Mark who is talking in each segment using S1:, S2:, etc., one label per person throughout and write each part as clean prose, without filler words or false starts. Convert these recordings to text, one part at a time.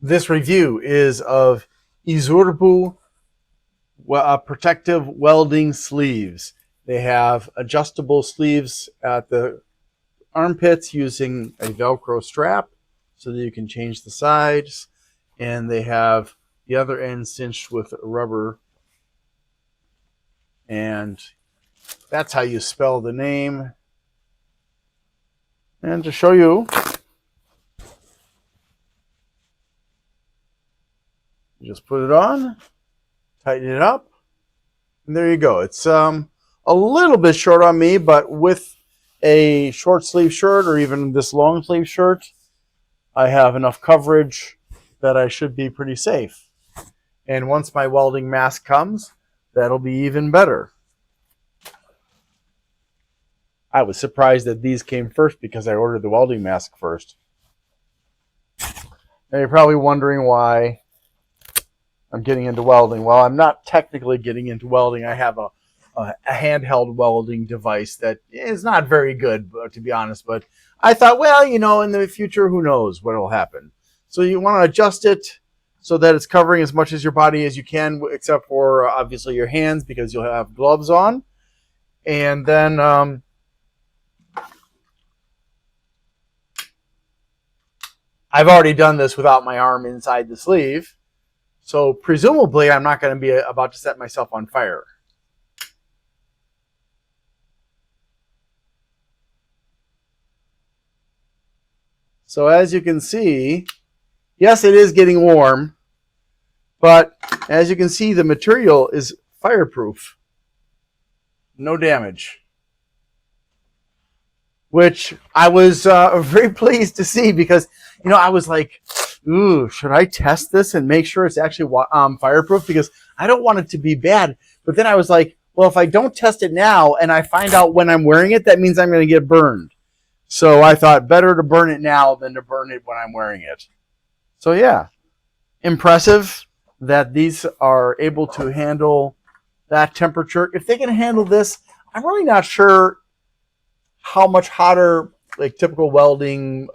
S1: This review is of Yzurbu protective welding sleeves. They have adjustable sleeves at the armpits using a Velcro strap so that you can change the sides. And they have the other end cinched with rubber. And that's how you spell the name. And to show you, you just put it on, tighten it up, and there you go. It's a little bit short on me, but with a short sleeve shirt or even this long sleeve shirt, I have enough coverage that I should be pretty safe. And once my welding mask comes, that'll be even better. I was surprised that these came first because I ordered the welding mask first. Now you're probably wondering why I'm getting into welding. Well, I'm not technically getting into welding. I have a handheld welding device that is not very good, to be honest. But I thought, well, you know, in the future, who knows what will happen. So you want to adjust it so that it's covering as much as your body as you can, except for obviously your hands because you'll have gloves on. And then I've already done this without my arm inside the sleeve. So presumably I'm not going to be about to set myself on fire. So as you can see, yes, it is getting warm, but as you can see, the material is fireproof. No damage. Which I was very pleased to see because, you know, I was like, ooh, should I test this and make sure it's actually fireproof? Because I don't want it to be bad. But then I was like, well, if I don't test it now and I find out when I'm wearing it, that means I'm going to get burned. So I thought better to burn it now than to burn it when I'm wearing it. So yeah, impressive that these are able to handle that temperature. If they can handle this, I'm really not sure how much hotter like typical welding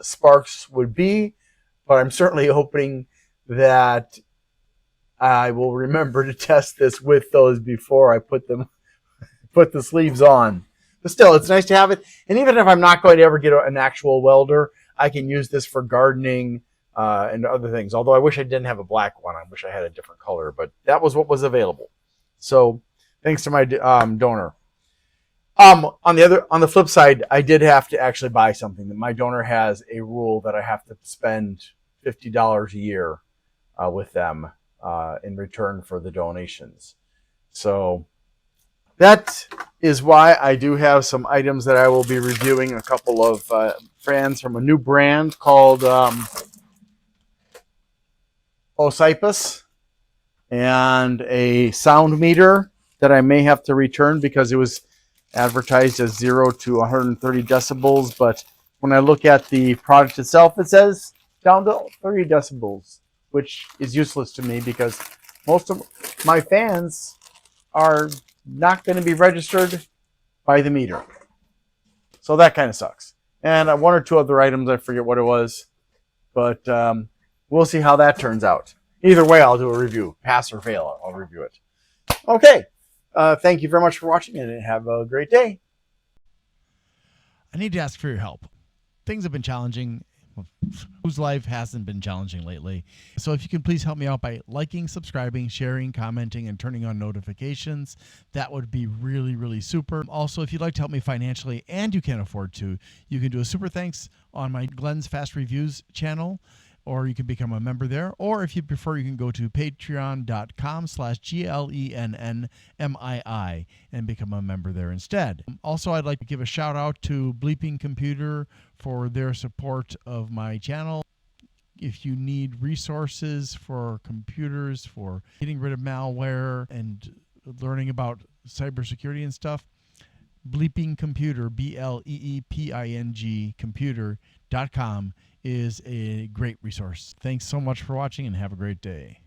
S1: sparks would be, but I'm certainly hoping that I will remember to test this with those before I put the sleeves on. But still, it's nice to have it. And even if I'm not going to ever get an actual welder, I can use this for gardening and other things. Although I wish I didn't have a black one. I wish I had a different color, but that was what was available. So thanks to my donor. On the flip side, I did have to actually buy something. That my donor has a rule that I have to spend $50 a year with them in return for the donations. So that is why I do have some items that I will be reviewing. A couple of fans from a new brand called Ocypus, and a sound meter that I may have to return because it was advertised as 0 to 130 decibels, but when I look at the product itself, it says down to 30 decibels, which is useless to me because most of my fans are not going to be registered by the meter. So that kind of sucks. And one or two other items, I forget what it was, but we'll see how that turns out. Either way, I'll do a review. Pass or fail, I'll review it. Okay. Thank you very much for watching and have a great day.
S2: I need to ask for your help. Things have been challenging. Whose life hasn't been challenging lately? So if you can please help me out by liking, subscribing, sharing, commenting, and turning on notifications, that would be really, really super. Also, if you'd like to help me financially and you can afford to, you can do a super thanks on my Glenn's Fast Reviews channel, or you can become a member there. Or if you prefer, you can go to patreon.com/GLENNMII and become a member there instead. Also, I'd like to give a shout out to Bleeping Computer for their support of my channel. If you need resources for computers, for getting rid of malware and learning about cybersecurity and stuff, Bleeping Computer, BLEEPING computer.com is a great resource. Thanks so much for watching and have a great day.